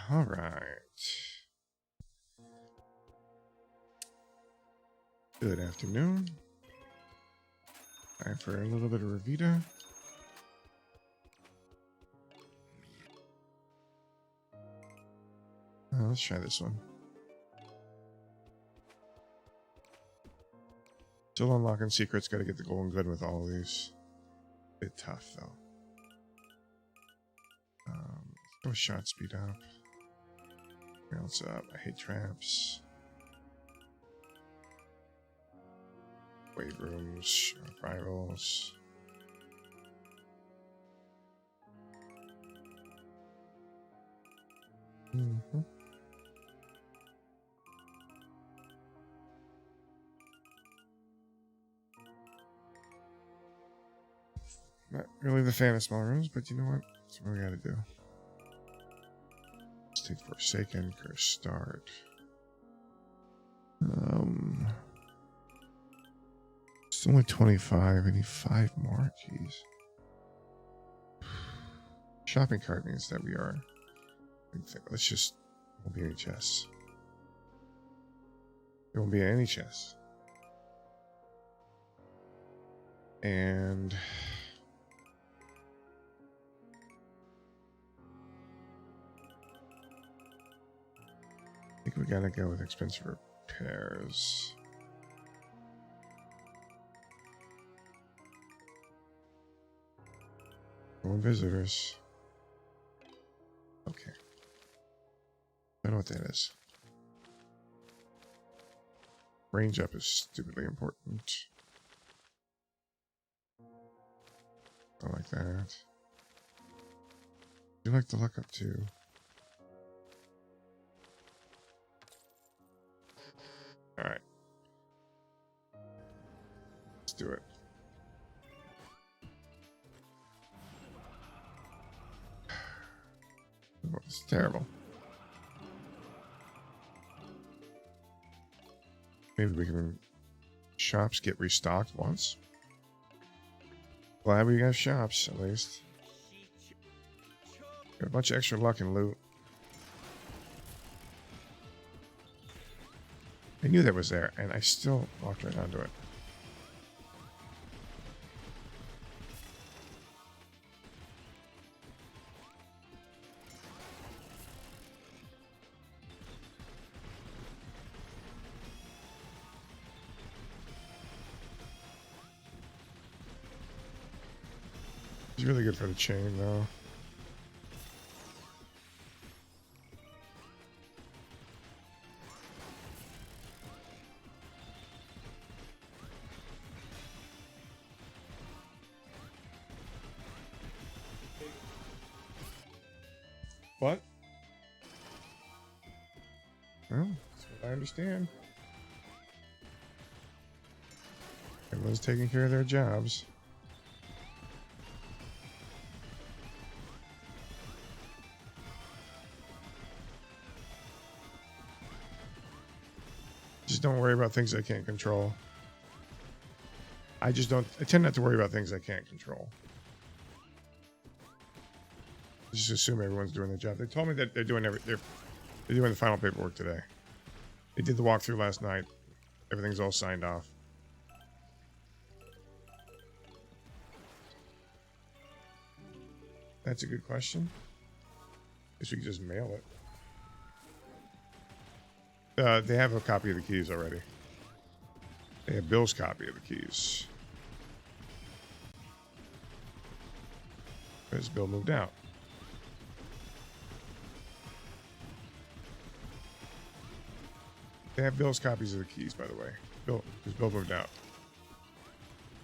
All right. Good afternoon. Time for a little bit of Revita. Let's try this one. Still unlocking secrets. Got to get the golden good with all of these. Bit tough though. Let's go shot speed up. Bounce up. I hate traps. Wave rooms. Rivals. Mm-hmm. Not really the fan of small rooms, but you know what? That's what we gotta do. Let's take Forsaken, Curse Start. It's only 25. I need 5 more. Jeez. Shopping cart means that we are. Let's just. Won't be any chests. There won't be any chests. And. I think we gotta go with expensive repairs. Going visitors. Okay. I know what that is. Range up is stupidly important. I like that. You like the luck up too. Alright. Let's do it. Oh, it's terrible. Maybe we can shops get restocked once. Glad we got shops at least. Got a bunch of extra luck and loot. I knew that was there, and I still walked right onto it. It's really good for the chain, though. What? Well, that's what I understand. Everyone's taking care of their jobs. Just don't worry about things I can't control. I tend not to worry about things I can't control. Just assume everyone's doing their job. They told me that they're doing the final paperwork today. They did the walkthrough last night. Everything's all signed off. That's a good question. Guess we could just mail it. They have a copy of the keys already. They have Bill's copy of the keys. Because Bill moved out. They have Bill's copies of the keys, by the way. Because Bill moved out.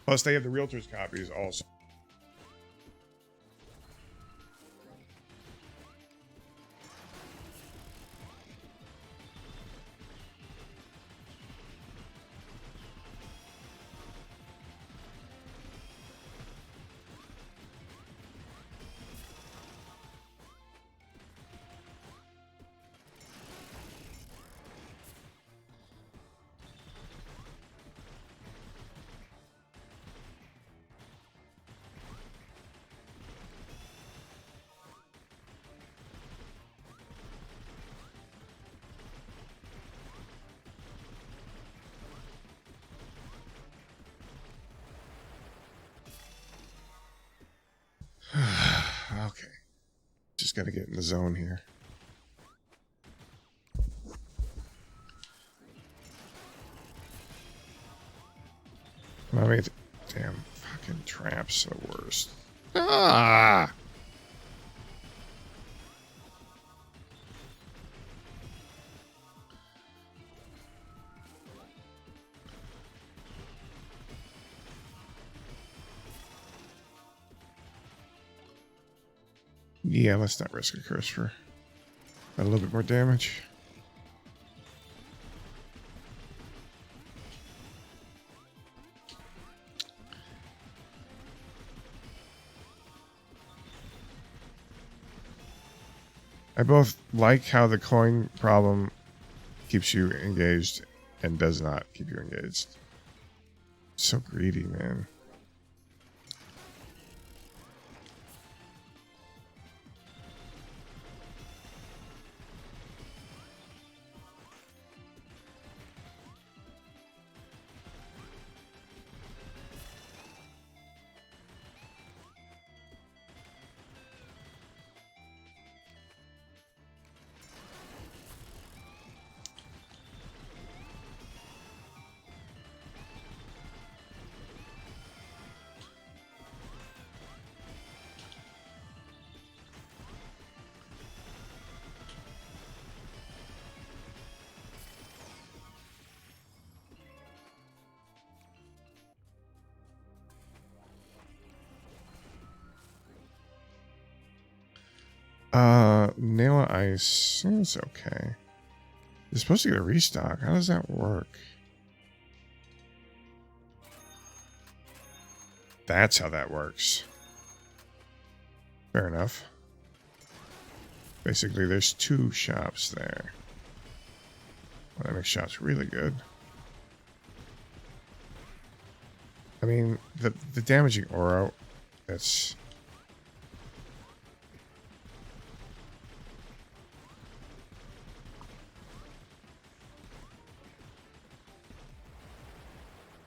Plus, they have the realtor's copies also. got to get in the zone here. I mean, damn fucking traps are the worst. Ah! Yeah, let's not risk a curse for a little bit more damage. I both like how the coin problem keeps you engaged and does not keep you engaged. So greedy, man. Nail of Ice. It's okay. You're supposed to get a restock. How does that work? That's how that works. Fair enough. Basically, there's 2 shops there. Well, that makes shops really good. I mean, the damaging aura, that's...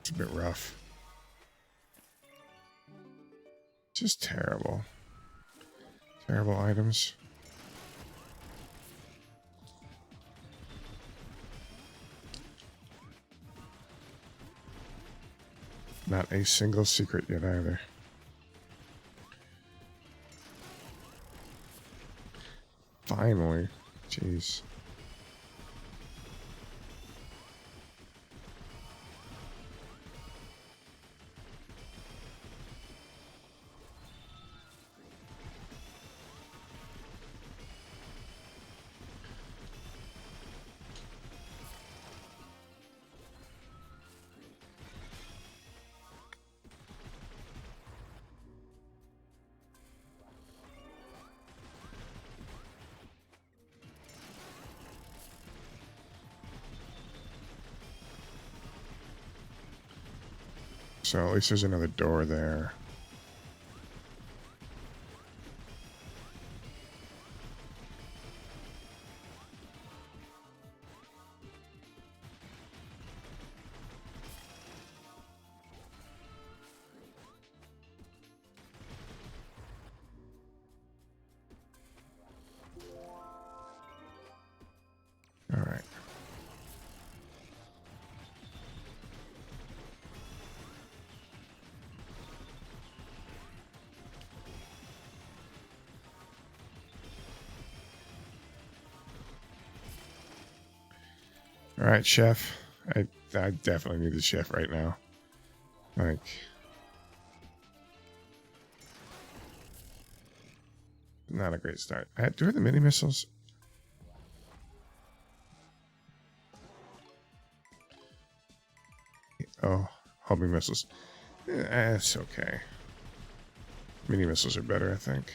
it's a bit rough. Just terrible. Terrible items. Not a single secret yet either. Finally. Jeez. So at least there's another door there. All right. All right, chef. I definitely need the chef right now. Like, not a great start. Do I have the mini missiles? Oh, homing missiles. It's okay. Mini missiles are better, I think.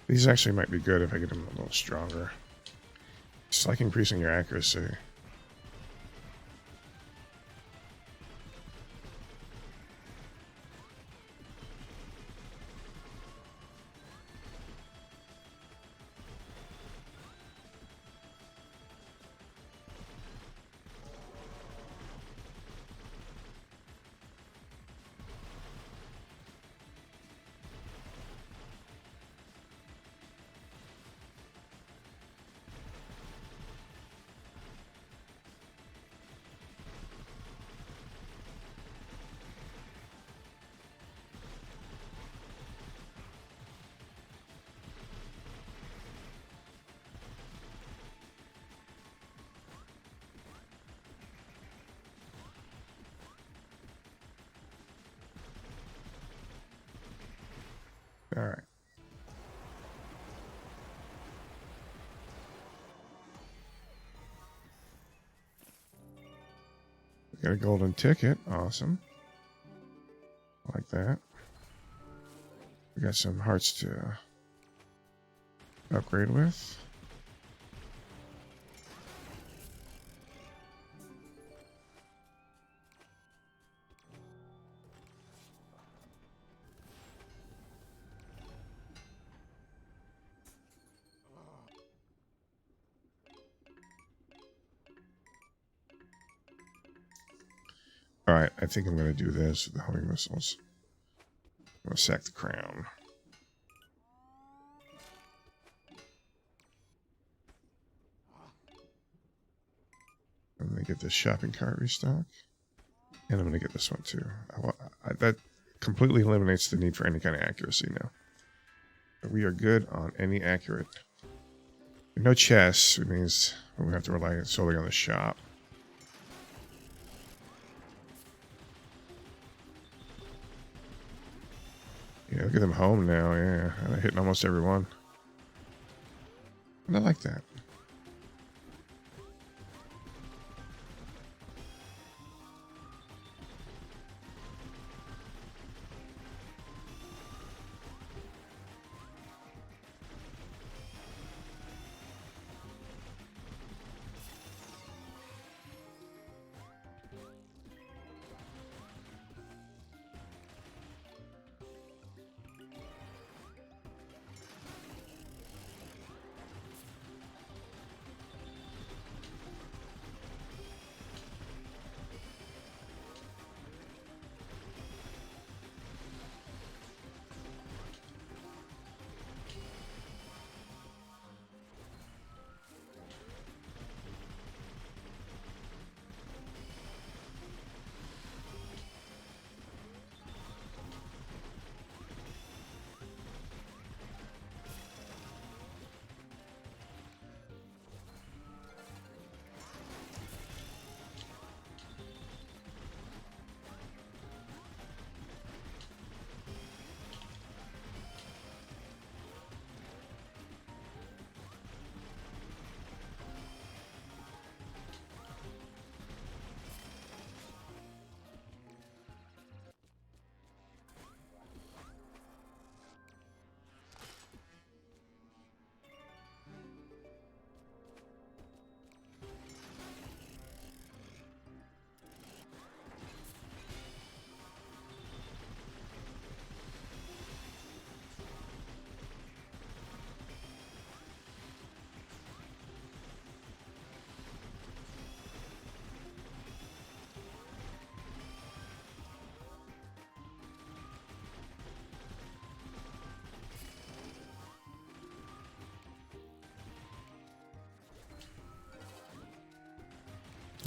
These actually might be good if I get them a little stronger. It's like increasing your accuracy. Got a golden ticket. Awesome. I like that. We got some hearts to upgrade with. Alright, I think I'm going to do this with the homing missiles. I'm going to sack the crown. I'm going to get this shopping cart restock. And I'm going to get this one too. That completely eliminates the need for any kind of accuracy now. But we are good on any accurate. No chests, which means we have to rely solely on the shop. Yeah, look at them home now. Yeah, they're hitting almost every one. And I like that.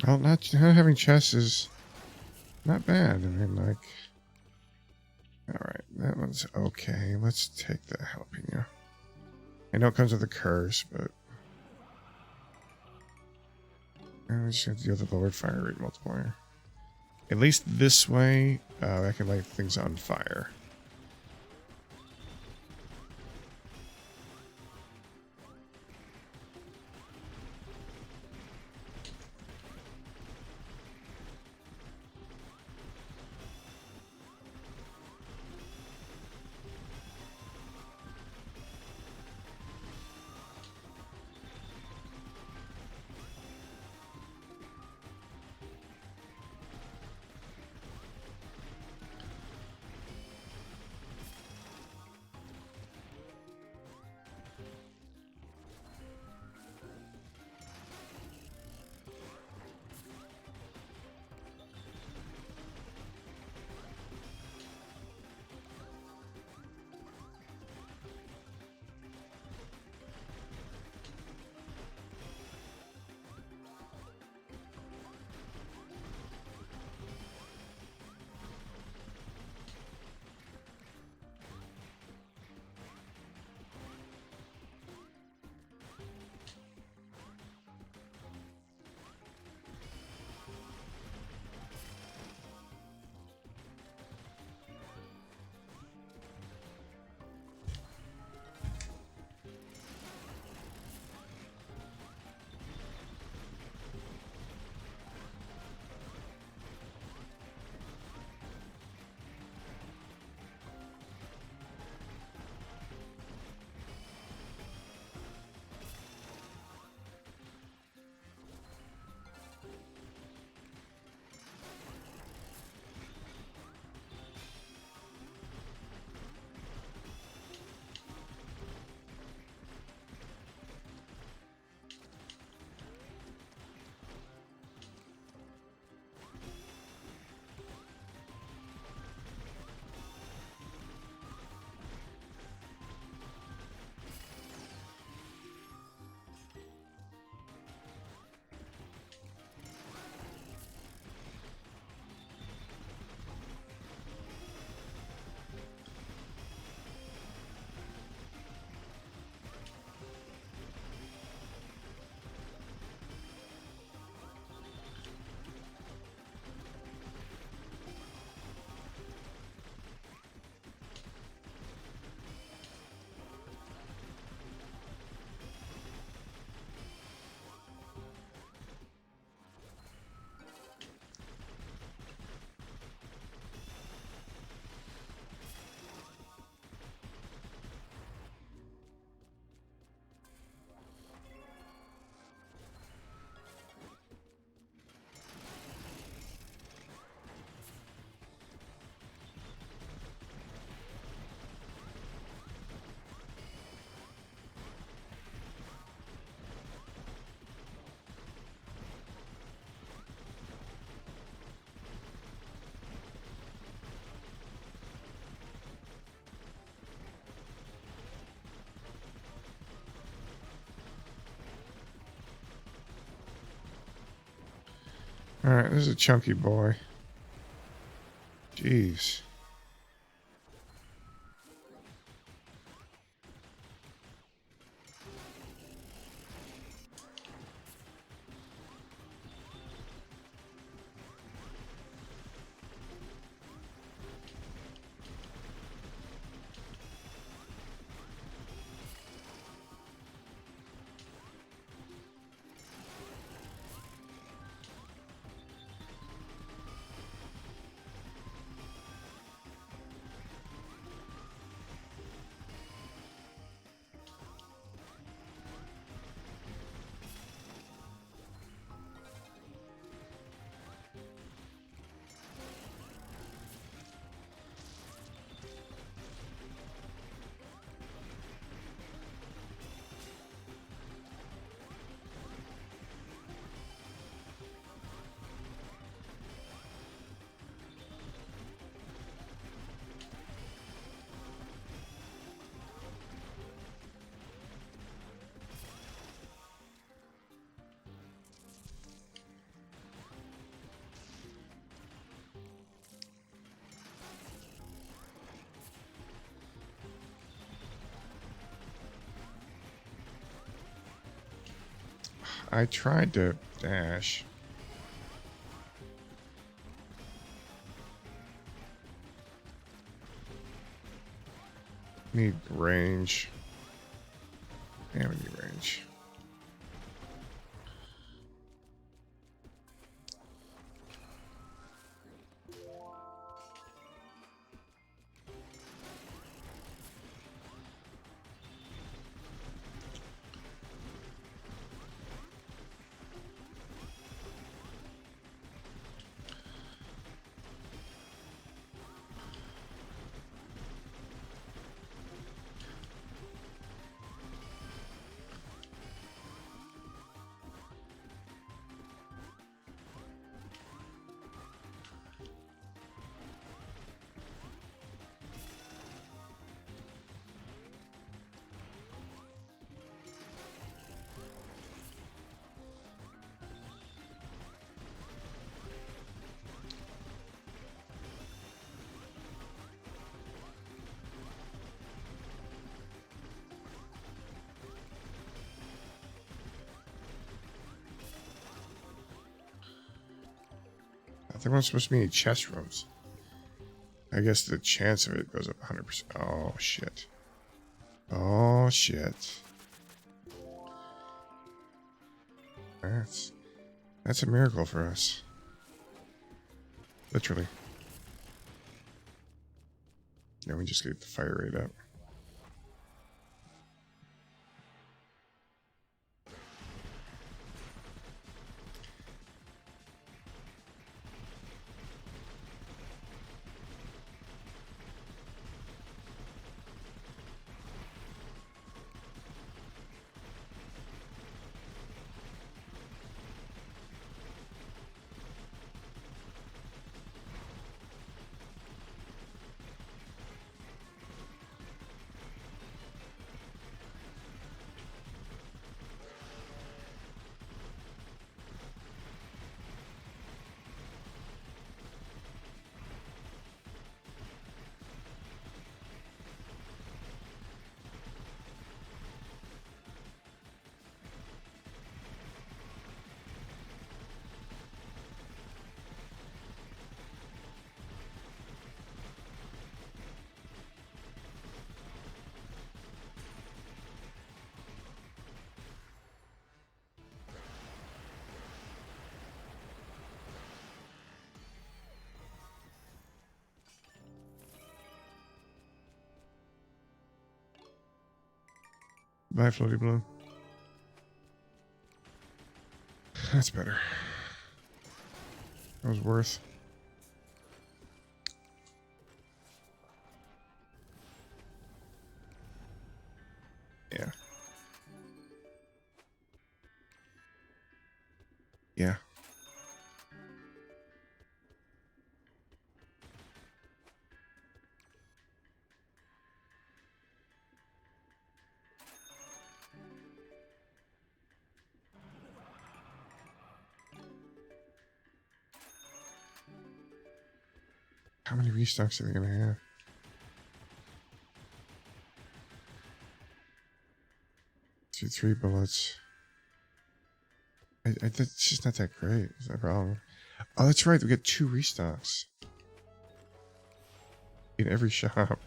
Well, not having chests is not bad. I mean, like... Alright, that one's okay. Let's take the jalapeno. I know it comes with a curse, but... I just have to deal with the lowered fire rate multiplier. At least this way, I can light things on fire. Alright, this is a chunky boy. Jeez. I tried to dash. Need range. Yeah, we need range. I think I'm supposed to be in chest rooms. I guess the chance of it goes up 100%. Oh, shit. Oh, shit. That's a miracle for us. Literally. Yeah, we just get the fire rate up. Bye, Floaty Bloom. That's better. That was worth. Yeah. Yeah. How many restocks are we going to have? Two, 3 bullets. It's just not that great. Is that a problem? Oh, that's right. We get 2 restocks in every shop.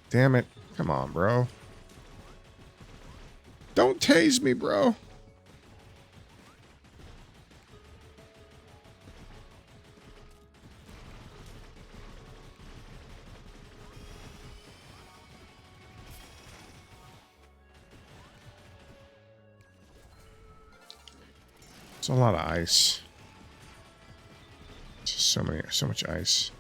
Damn it. Come on, bro. Don't tase me, bro. It's a lot of ice. Just so much ice.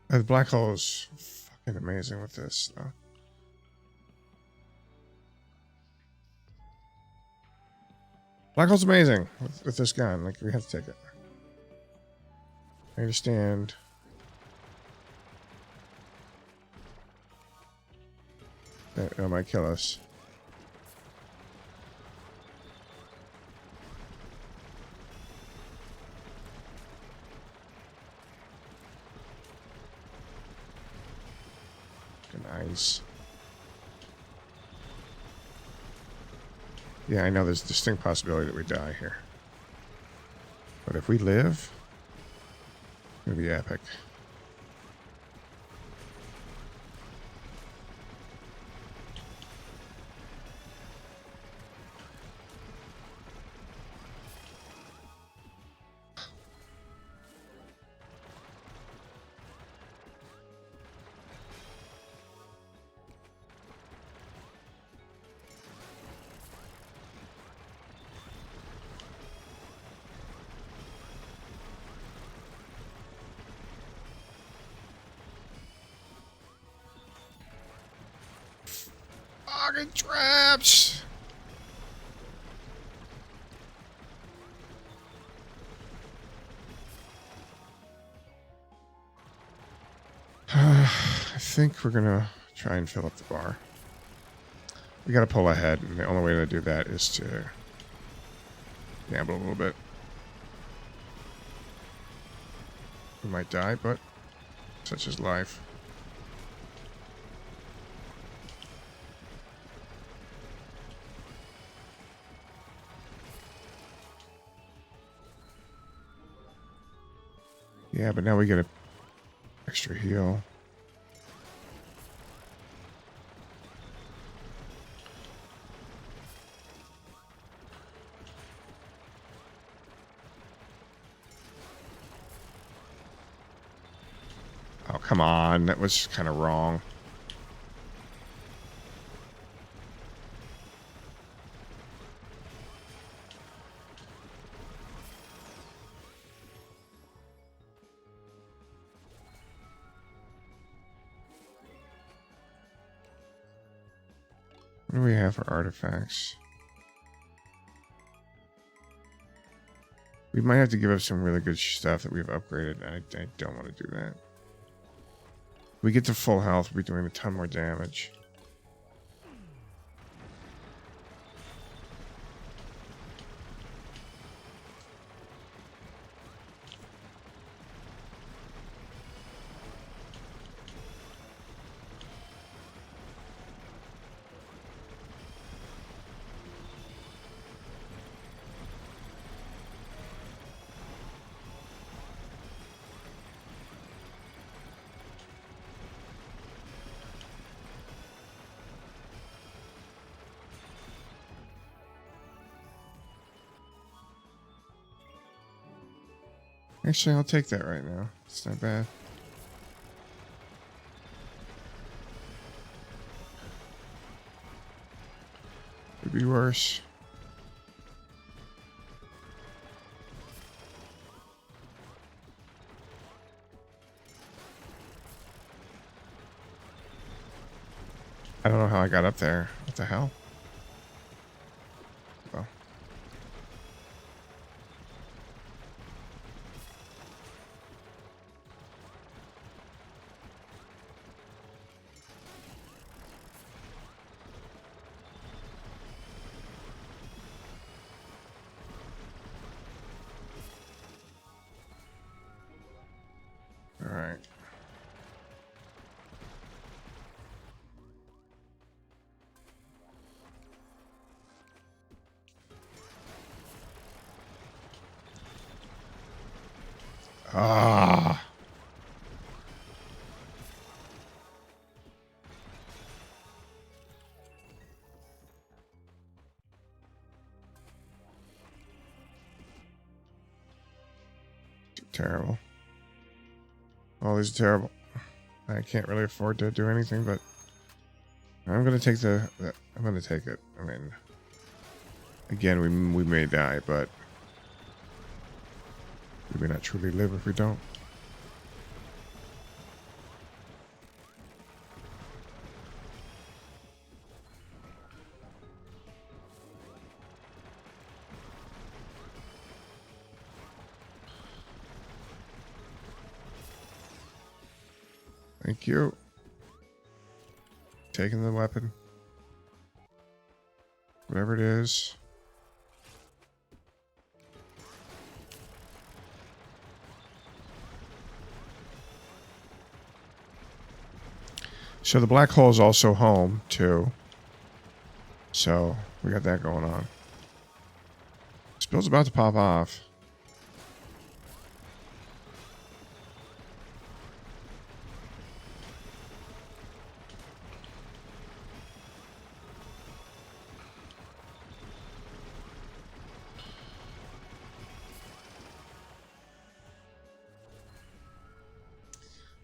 The black hole is fucking amazing with this, though. Black hole's amazing with this gun. Like, we have to take it. I understand. That it might kill us. Nice. Yeah, I know there's a distinct possibility that we die here. But if we live, it's going to be epic. Fucking traps! I think we're gonna try and fill up the bar. We gotta pull ahead, and the only way to do that is to gamble a little bit. We might die, but such is life. Yeah, but now we get an extra heal. Oh, come on. That was kind of wrong. What do we have for artifacts? We might have to give up some really good stuff that we've upgraded. I don't want to do that. We get to full health, we'll be doing a ton more damage. Actually, I'll take that right now. It's not bad. Could be worse. I don't know how I got up there. What the hell? Well. All right. Ah. Terrible. All these are terrible. I can't really afford to do anything, but I'm gonna take I'm gonna take it. I mean, again, we may die, but we may not truly live if we don't. Thank you. Taking the weapon. Whatever it is. So the black hole is also home, too. So we got that going on. Spill's about to pop off.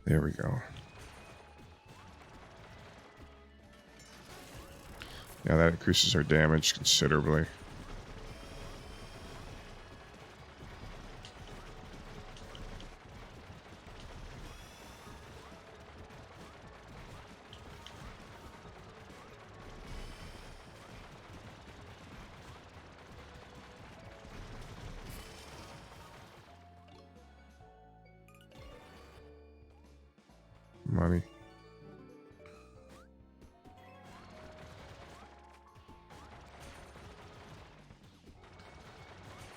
There we go. Yeah, that increases our damage considerably. Money.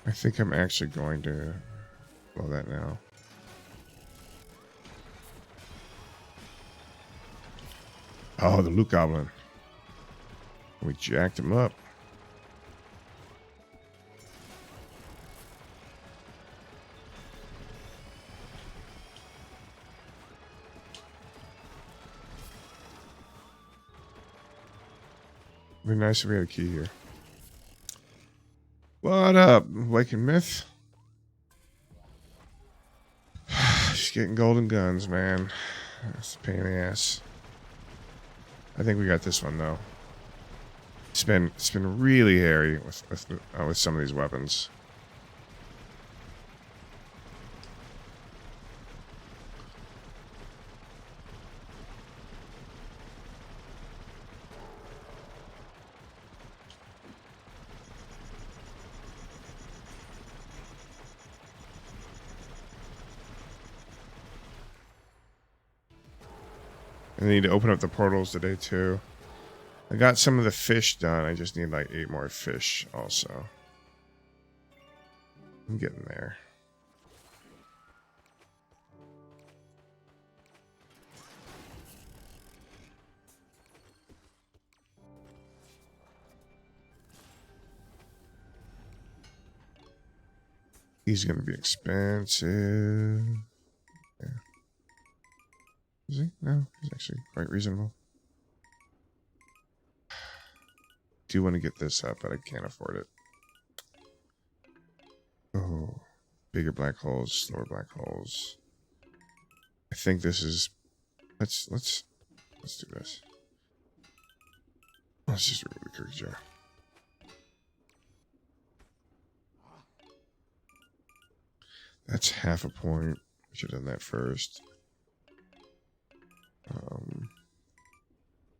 I think I'm actually going to blow that now. Oh, the loot goblin. We jacked him up. It'd be nice if we had a key here. What up, Waking Myth? Just getting golden guns, man. That's a pain in the ass. I think we got this one though. It's been really hairy with some of these weapons. I need to open up the portals today too. I got some of the fish done. I just need like 8 more fish also. I'm getting there. He's going to be expensive. Yeah. Is he? No, he's actually quite reasonable. Do want to get this up, but I can't afford it. Oh, bigger black holes, slower black holes. I think this is. Let's do this. Let's just remove the cookie jar. That's half a point. We should have done that first.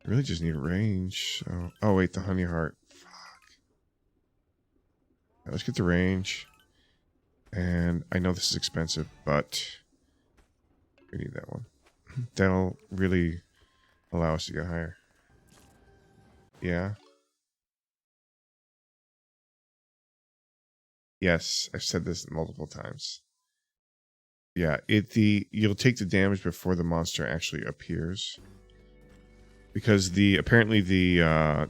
I really just need a range. So, oh wait, the honey heart. Fuck. Right, let's get the range. And I know this is expensive, but we need that one. That'll really allow us to get higher. Yeah. Yes, I've said this multiple times. Yeah, you'll take the damage before the monster actually appears. Because apparently the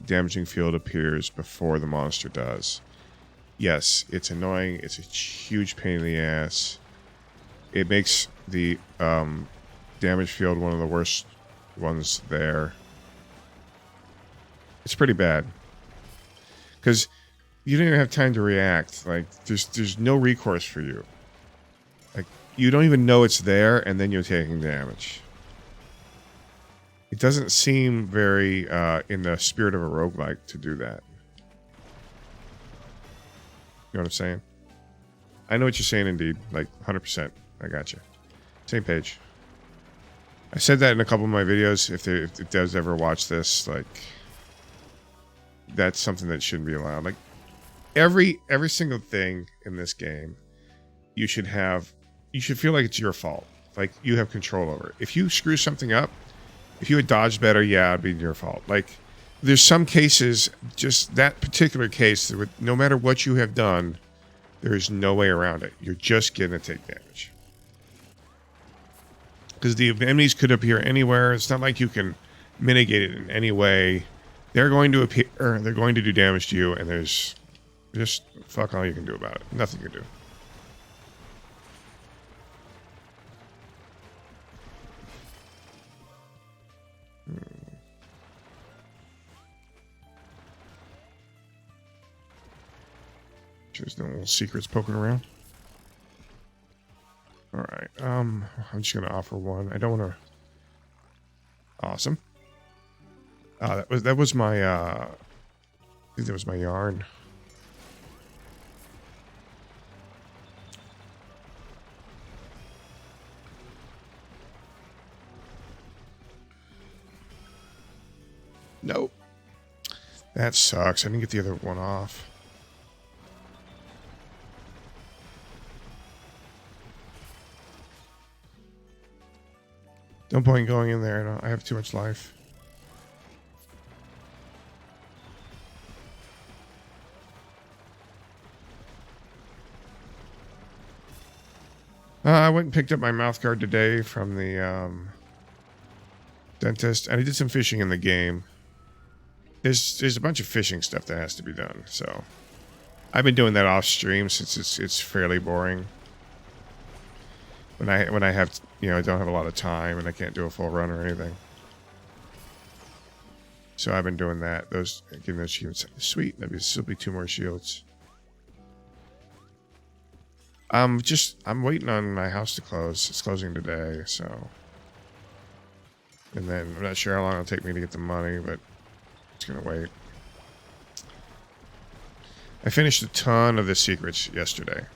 damaging field appears before the monster does. Yes, it's annoying. It's a huge pain in the ass. It makes the damage field one of the worst ones there. It's pretty bad. Because you don't even have time to react. Like, there's no recourse for you. Like, you don't even know it's there, and then you're taking damage. It doesn't seem very in the spirit of a roguelike to do that. You know what I'm saying? I know what you're saying, indeed. Like, 100%. I got you. Same page. I said that in a couple of my videos. If devs ever watch this, like, that's something that shouldn't be allowed. Like, every single thing in this game, you should feel like it's your fault. Like, you have control over it. If you screw something up, if you had dodged better, yeah, it'd be your fault. Like, there's some cases, just that particular case, no matter what you have done, there is no way around it. You're just going to take damage. Because the enemies could appear anywhere. It's not like you can mitigate it in any way. They're going to appear, they're going to do damage to you, and there's just fuck all you can do about it. Nothing you can do. There's no little secrets poking around. Alright, I'm just gonna offer one. I don't wanna. Awesome. That was my I think that was my yarn. Nope. That sucks. I didn't get the other one off. No point going in there. No, I have too much life. I went and picked up my mouth guard today from the dentist, and I did some fishing in the game. There's a bunch of fishing stuff that has to be done, so I've been doing that off stream since it's fairly boring. When I have, I don't have a lot of time and I can't do a full run or anything. So I've been doing that. Getting those shields. Sweet. Maybe this will be 2 more shields. I'm waiting on my house to close. It's closing today, so. And then I'm not sure how long it'll take me to get the money, but it's gonna wait. I finished a ton of the secrets yesterday.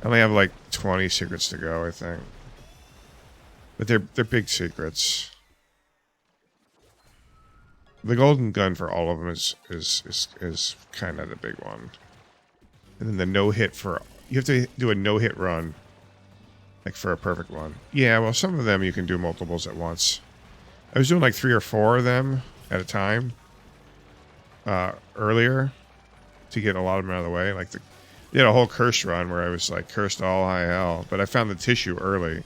I only have like 20 secrets to go, I think. But they're big secrets. The golden gun for all of them is kind of the big one. And then the no-hit you have to do a no-hit run Like for a perfect one. Yeah, well, some of them you can do multiples at once. I was doing like 3 or 4 of them at a time earlier to get a lot of them out of the way. Like did a whole curse run where I was like cursed all high hell, but I found the tissue early,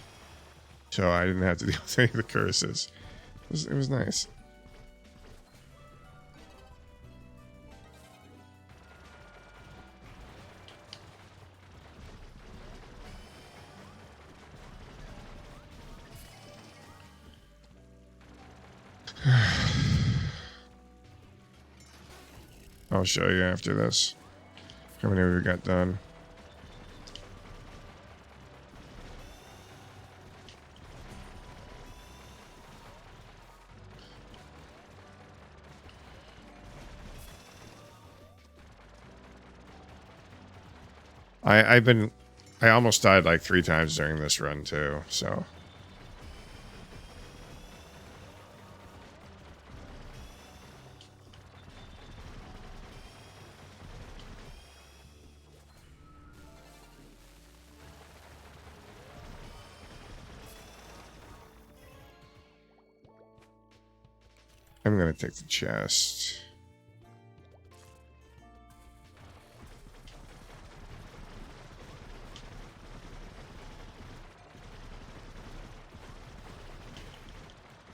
so I didn't have to deal with any of the curses. It was nice. I'll show you after this how many we got done. I almost died like 3 times during this run too, so. I'm gonna take the chest.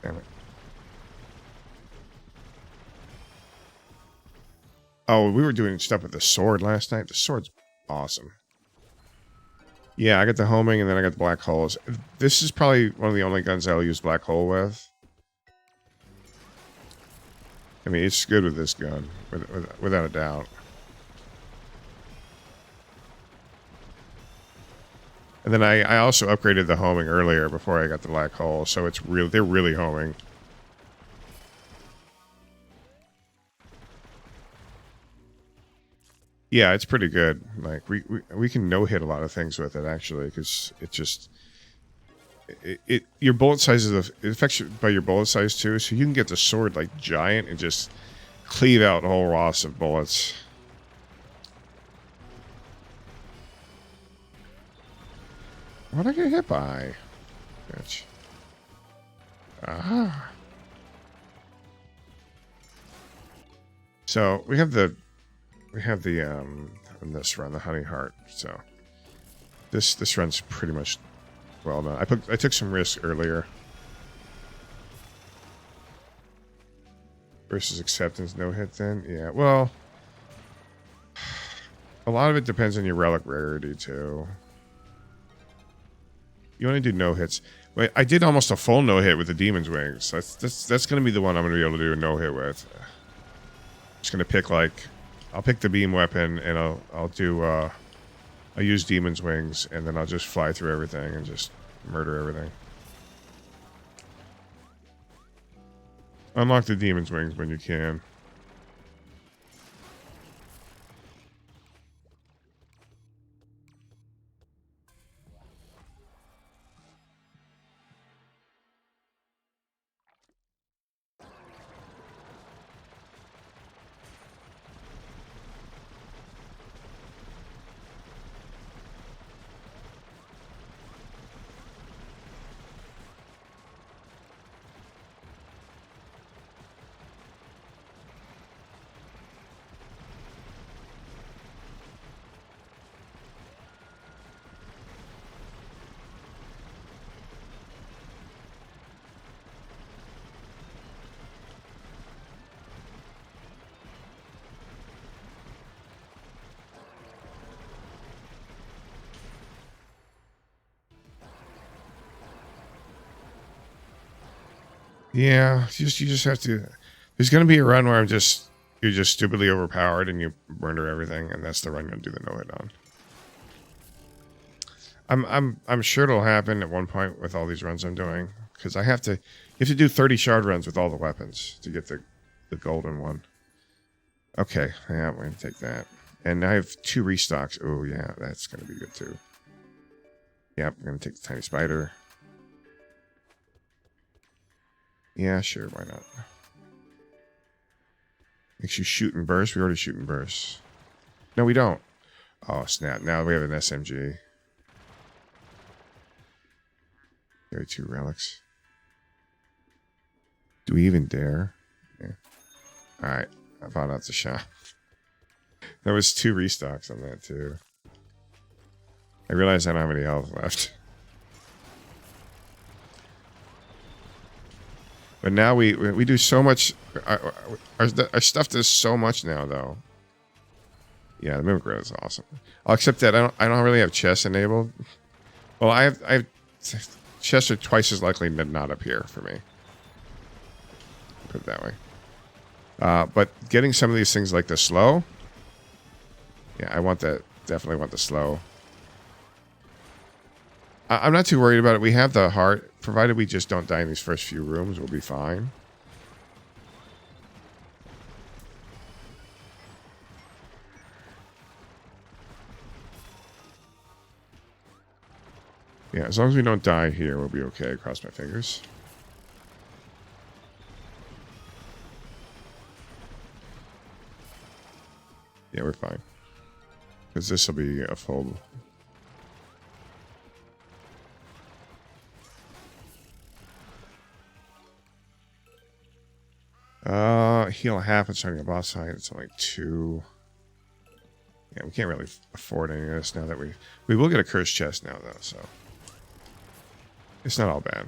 Damn it. Oh, we were doing stuff with the sword last night. The sword's awesome. Yeah, I got the homing and then I got the black holes. This is probably one of the only guns I'll use black hole with. I mean, it's good with this gun, without a doubt. And then I also upgraded the homing earlier before I got the black hole, so it's they're really homing. Yeah, it's pretty good. Like we can no-hit a lot of things with it actually, because it just your bullet size it affects you by your bullet size too, so you can get the sword like giant and just cleave out whole rows of bullets. What did I get hit by? Bitch. Ah. So we have the in this run, the honey heart. So this run's pretty much well done. I took some risk earlier. Versus acceptance, no hit then? Yeah, well, a lot of it depends on your relic rarity too. You only do no hits. Wait, I did almost a full no hit with the demon's wings. That's gonna be the one I'm gonna be able to do a no hit with. I'm just gonna pick I'll pick the beam weapon and I'll use demon's wings and then I'll just fly through everything and just murder everything. Unlock the demon's wings when you can. Yeah, you just have to. There's gonna be a run where you're just stupidly overpowered and you murder everything, and that's the run you'll do the no hit on. I'm sure it'll happen at one point with all these runs I'm doing, because you have to do 30 shard runs with all the weapons to get the golden one. Okay, yeah, we're gonna take that, and I have 2 restocks. Oh yeah, that's gonna be good too. Yep, I'm gonna take the tiny spider. Yeah, sure, why not? Makes you shoot and burst. We already shoot and burst. No, we don't. Oh, snap. Now we have an SMG. Carry 2 relics. Do we even dare? Yeah. Alright, I bought out the shop. There was 2 restocks on that too. I realize I don't have any health left. But now we do so much. Our stuff does so much now, though. Yeah, the mimic red is awesome. I'll accept that. I don't really have chests enabled. Well, I have chests are twice as likely to not appear for me. Put it that way. But getting some of these things like the slow. Yeah, I want that. Definitely want the slow. I'm not too worried about it. We have the heart. Provided we just don't die in these first few rooms, we'll be fine. Yeah, as long as we don't die here, we'll be okay. Cross my fingers. Yeah, we're fine. Because this will be a full... heal half and starting a boss fight. It's only 2. Yeah, we can't really afford any of this now that we will get a cursed chest now though, so it's not all bad.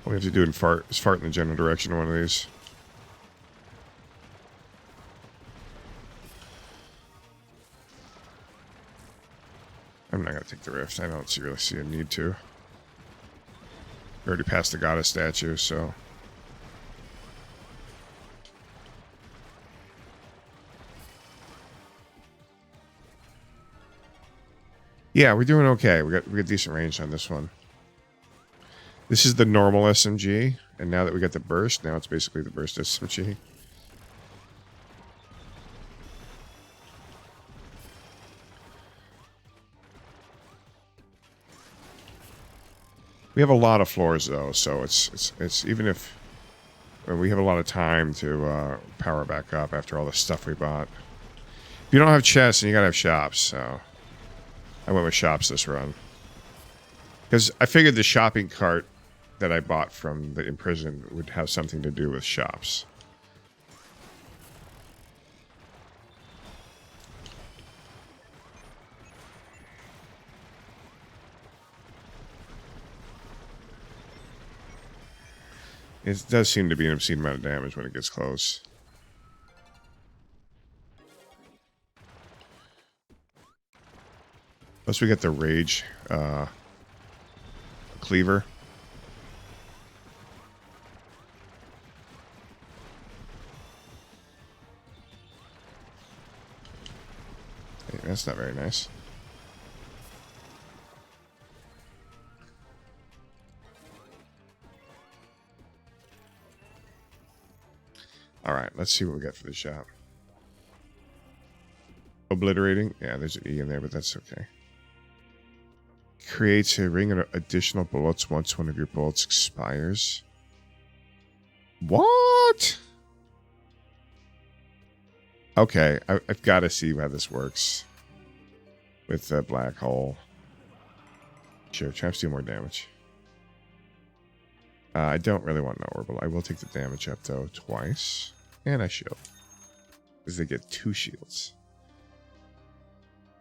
All we have to do is fart in the general direction of one of these. I'm not going to take the rift. I don't really see a need to. We already passed the goddess statue, so... Yeah, we're doing okay. We got decent range on this one. This is the normal SMG, and now that we got the burst, now it's basically the burst SMG. We have a lot of floors though, so it's even if we have a lot of time to power back up after all the stuff we bought. If you don't have chests, then you gotta have shops. So I went with shops this run because I figured the shopping cart that I bought from the imprisoned would have something to do with shops. It does seem to be an obscene amount of damage when it gets close. Plus we get the rage cleaver. Hey, that's not very nice. Alright, let's see what we got for the shop. Obliterating. Yeah, there's an E in there, but that's okay. Creates a ring of additional bullets once one of your bullets expires. What? Okay, I've got to see how this works. With the black hole. Sure, traps do more damage. I don't really want no orbital. I will take the damage up, though, twice. And I shield. Because they get 2 shields.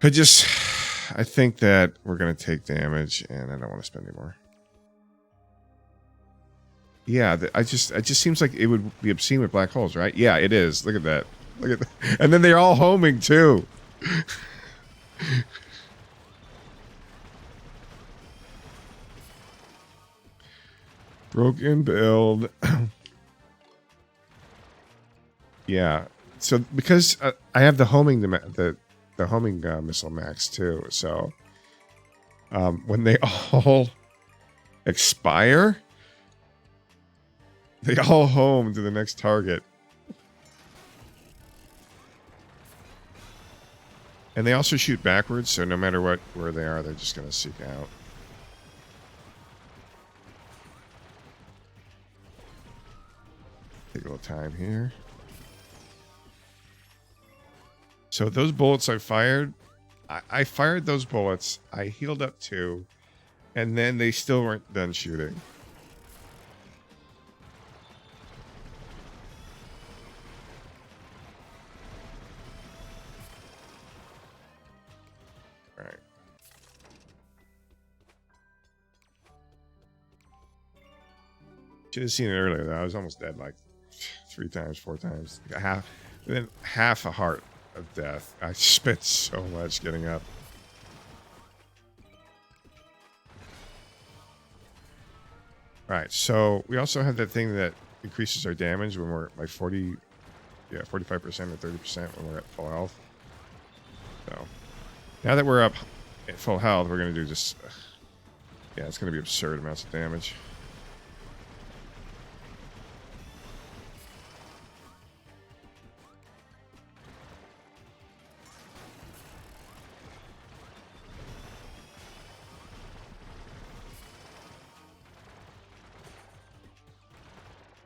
I think that we're going to take damage, and I don't want to spend any more. Yeah, it just seems like it would be obscene with black holes, right? Yeah, it is. Look at that. Look at that. And then they're all homing, too. Broken build. Yeah. So because I have the homing the homing missile max too. So when they all expire, they all home to the next target. And they also shoot backwards, so no matter where they are, they're just going to seek out. Take a little time here. So those bullets I fired, I fired those bullets. I healed up 2, and then they still weren't done shooting. All right. Should have seen it earlier though. I was almost dead like 3 times, 4 times. Like half a heart of death. I spent so much getting up. Right, so we also have that thing that increases our damage when we're like 45% or 30% when we're at full health. So now that we're up at full health, we're gonna do just yeah, it's gonna be absurd amounts of damage.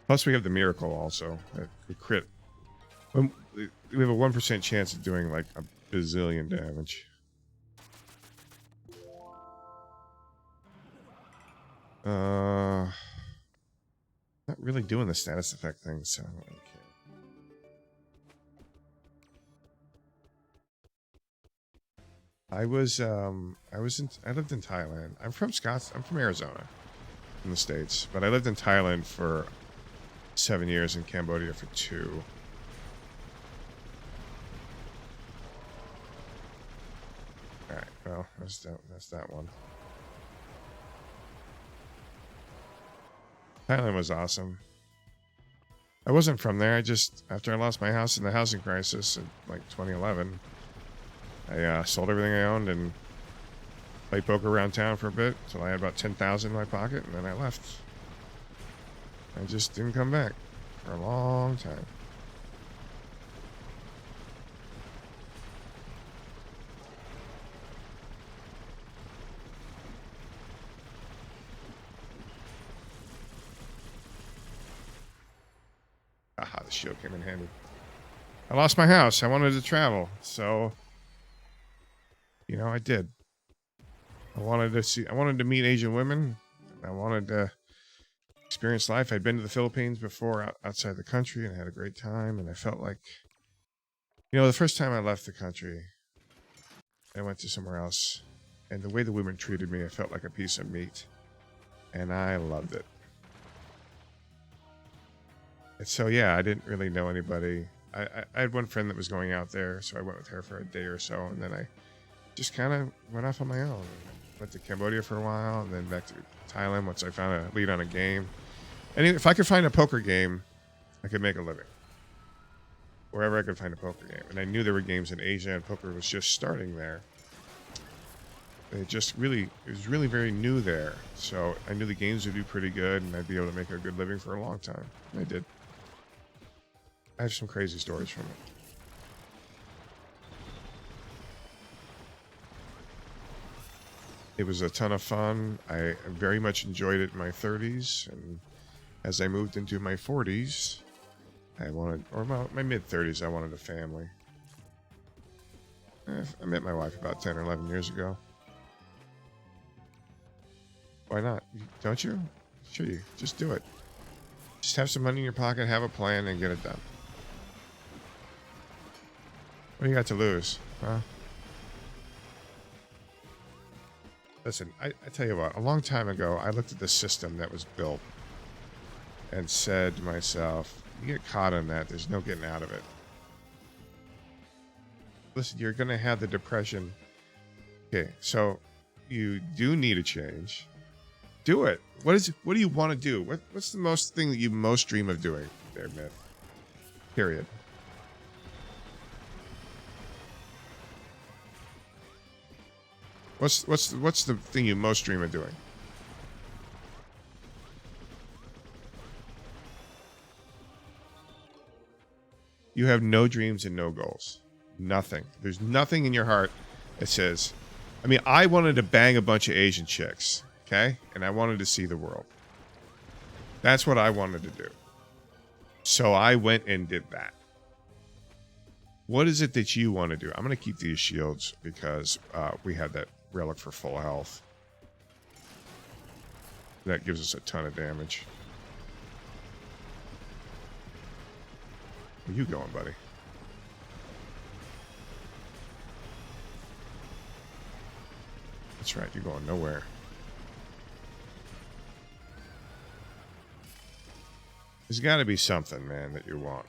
Plus, we have the miracle also. The crit. We have a 1% chance of doing like a bazillion damage. Not really doing the status effect thing, so I don't really care. I lived in Thailand. I'm from Arizona, in the States, but I lived in Thailand for 7 years and Cambodia for 2. Alright, well, that's that one. Thailand was awesome. I wasn't from there. After I lost my house in the housing crisis in like 2011, I sold everything I owned and played poker around town for a bit until I had about 10,000 in my pocket, and then I left. I just didn't come back for a long time. Aha, the shield came in handy. I lost my house. I wanted to travel, so you know, I did. I wanted to meet Asian women. I wanted to experience life. I'd been to the Philippines before outside the country and I had a great time, and I felt like, you know, the first time I left the country, I went to somewhere else, and the way the women treated me, I felt like a piece of meat, and I loved it. And so yeah, I didn't really know anybody. I had one friend that was going out there, so I went with her for a day or so, and then I just kind of went off on my own. Went to Cambodia for a while, and then back to Thailand once I found a lead on a game. And if I could find a poker game, I could make a living. Wherever I could find a poker game. And I knew there were games in Asia, and poker was just starting there. It was really very new there. So I knew the games would be pretty good, and I'd be able to make a good living for a long time. And I did. I have some crazy stories from it. It was a ton of fun. I very much enjoyed it in my 30s, and as I moved into my 40s, my mid 30s, I wanted a family. I met my wife about 10 or 11 years ago. Why not? Don't you? Sure, you just do it. Just have some money in your pocket, have a plan, and get it done. What do you got to lose, huh? Listen, I tell you what, a long time ago, I looked at the system that was built and said to myself, you get caught in that, there's no getting out of it. Listen, you're going to have the depression. Okay, so you do need a change. Do it. What do you want to do? What's the most thing that you most dream of doing there, Myth? Period. What's the thing you most dream of doing? You have no dreams and no goals. Nothing. There's nothing in your heart that says, I mean, I wanted to bang a bunch of Asian chicks, okay? And I wanted to see the world. That's what I wanted to do. So I went and did that. What is it that you want to do? I'm going to keep these shields because we had that relic for full health. That gives us a ton of damage. Where you going, buddy? That's right, you're going nowhere. There's got to be something, man, that you want.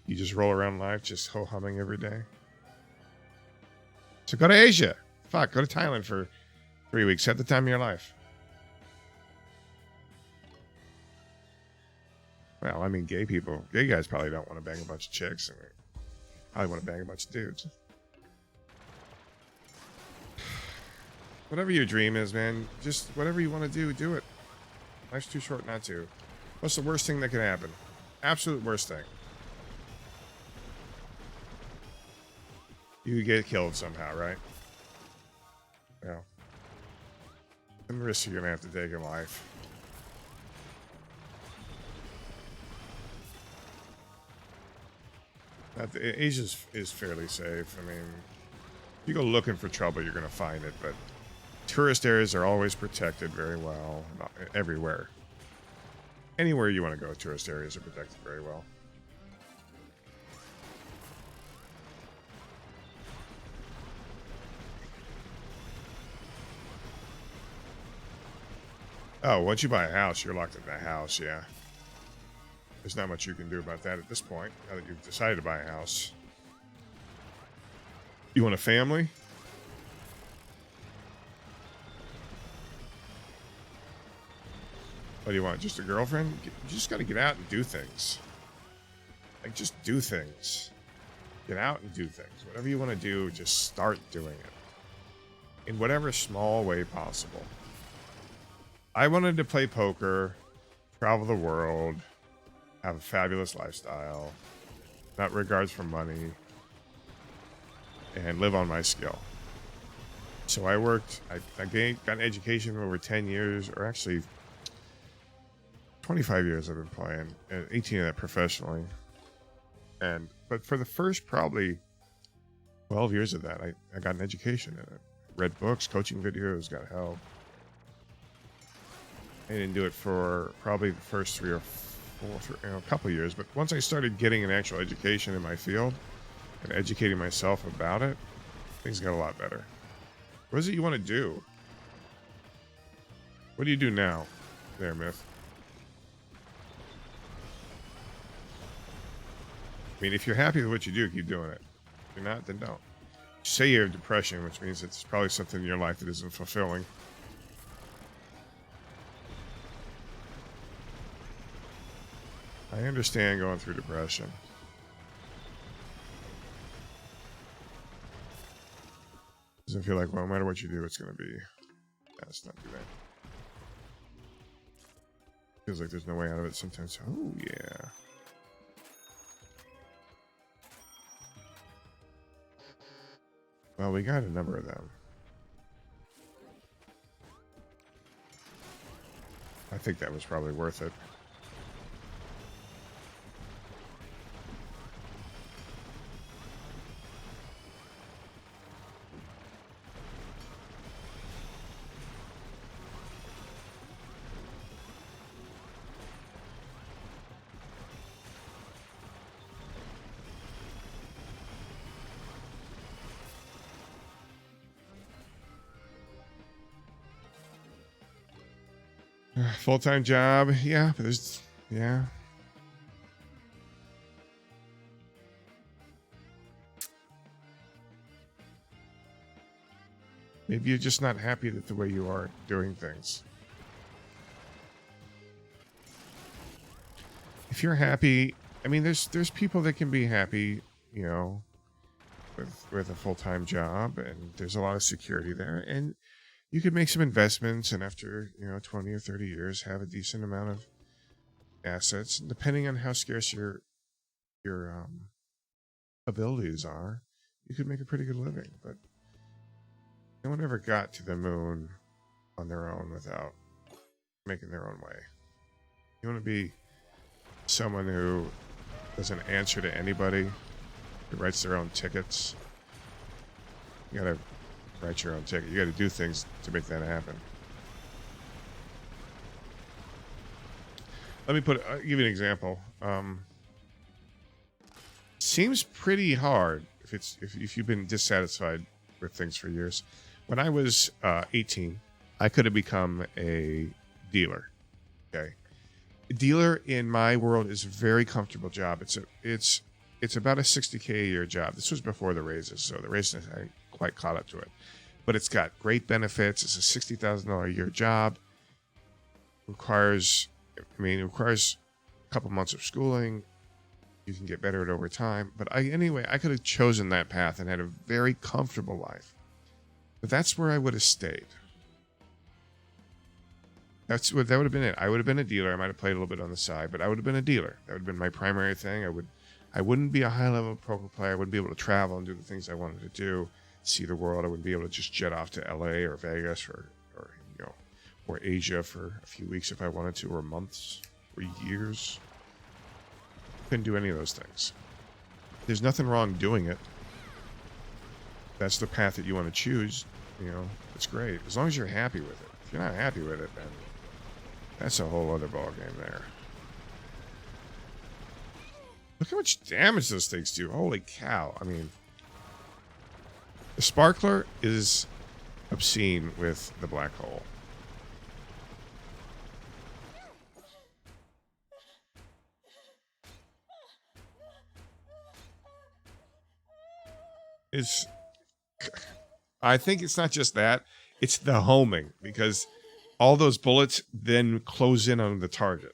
You just roll around life just ho-humming every day. So go to Asia. Fuck, go to Thailand for 3 weeks. Have the time of your life. Well, I mean, gay guys probably don't want to bang a bunch of chicks. And probably want to bang a bunch of dudes. Whatever your dream is, man, just whatever you want to do it. Life's too short not to. What's the worst thing that can happen? Absolute worst thing. You get killed somehow, right? Well, some risks you're gonna have to take in life. Asia is fairly safe. I mean, if you go looking for trouble, you're gonna find it, but tourist areas are always protected very well. Not everywhere. Anywhere you want to go, tourist areas are protected very well. Oh, once you buy a house, you're locked in that house, yeah. There's not much you can do about that at this point, now that you've decided to buy a house. You want a family? What do you want, just a girlfriend? You just gotta get out and do things. Like, just do things. Get out and do things. Whatever you want to do, just start doing it. In whatever small way possible. I wanted to play poker, travel the world, have a fabulous lifestyle, not regards for money, and live on my skill. So I worked, I got an education for over 10 years, or actually 25 years I've been playing, and 18 of that professionally. But for the first probably 12 years of that, I got an education in it. Read books, coaching videos, got help. I didn't do it for probably the first 3 or 4, a couple years, but once I started getting an actual education in my field and educating myself about it, things got a lot better. What is it you want to do? What do you do now, there, Myth? I mean, if you're happy with what you do, keep doing it. If you're not, then don't. Say you have depression, which means it's probably something in your life that isn't fulfilling. I understand going through depression. Doesn't feel like, well, no matter what you do, it's going to be... Let's not do that. Feels like there's no way out of it sometimes. Oh, yeah. Well, we got a number of them. I think that was probably worth it. Full-time job, yeah, but there's, yeah. Maybe you're just not happy with the way you are doing things. If you're happy, I mean, there's people that can be happy, you know, with a full-time job, and there's a lot of security there, and you could make some investments, and after, 20 or 30 years, have a decent amount of assets, depending on how scarce your abilities are. You could make a pretty good living, but no one ever got to the moon on their own without making their own way. You want to be someone who doesn't answer to anybody, who writes their own tickets. You gotta write your own ticket. You gotta do things to make that happen. Let me give you an example. Seems pretty hard if you've been dissatisfied with things for years. When I was 18, I could have become a dealer. Okay, a dealer in my world is a very comfortable job. It's about a $60K a year job. This was before the raises, so the raises hadn't quite caught up to it. But it's got great benefits. It's a $60,000 a year job. It requires a couple months of schooling. You can get better at it over time. But I could have chosen that path and had a very comfortable life. But that's where I would have stayed. That would have been it. I would have been a dealer. I might have played a little bit on the side, but I would have been a dealer. That would have been my primary thing. I wouldn't be a high-level poker player. I wouldn't be able to travel and do the things I wanted to do, see the world. I wouldn't be able to just jet off to LA or Vegas or Asia for a few weeks if I wanted to, or months or years. Couldn't do any of those things. There's nothing wrong doing it. That's the path that you want to choose. It's great as long as you're happy with it. If you're not happy with it, then that's a whole other ballgame there. Look how much damage those things do. Holy cow. I mean, the sparkler is obscene with the black hole. I think it's not just that. It's the homing, because all those bullets then close in on the target.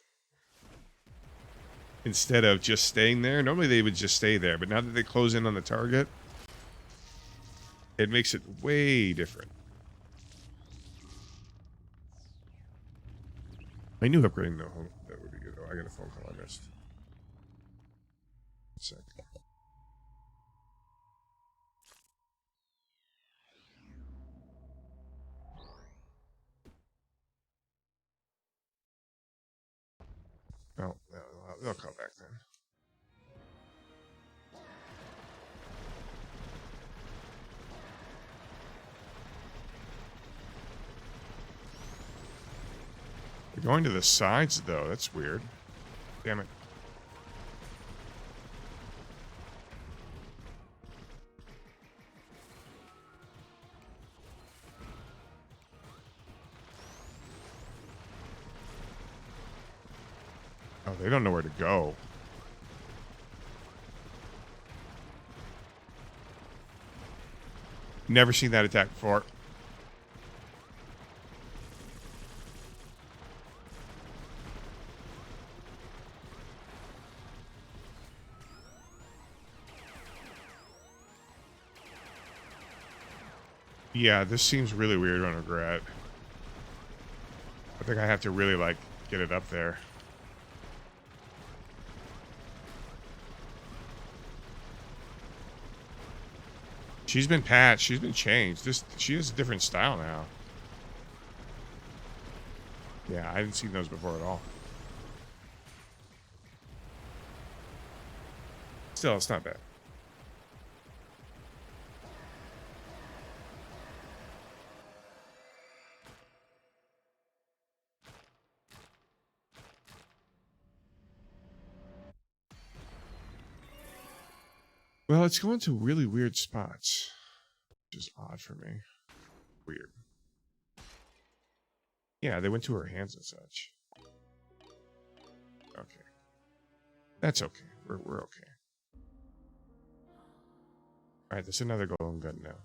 Instead of just staying there. Normally they would just stay there, but now that they close in on the target, it makes it way different. I knew upgrading the home that would be good. Oh, I got a phone call I missed. 1 sec. Oh, they'll call back then. They're going to the sides, though. That's weird. Damn it. Oh, they don't know where to go. Never seen that attack before. Yeah, this seems really weird on regret. I think I have to really, get it up there. She's been patched. She's been changed. She has a different style now. Yeah, I hadn't seen those before at all. Still, it's not bad. Well, it's going to really weird spots, which is odd for me. Weird. Yeah, they went to her hands and such. Okay. That's okay. We're okay. Alright, there's another golden gun now.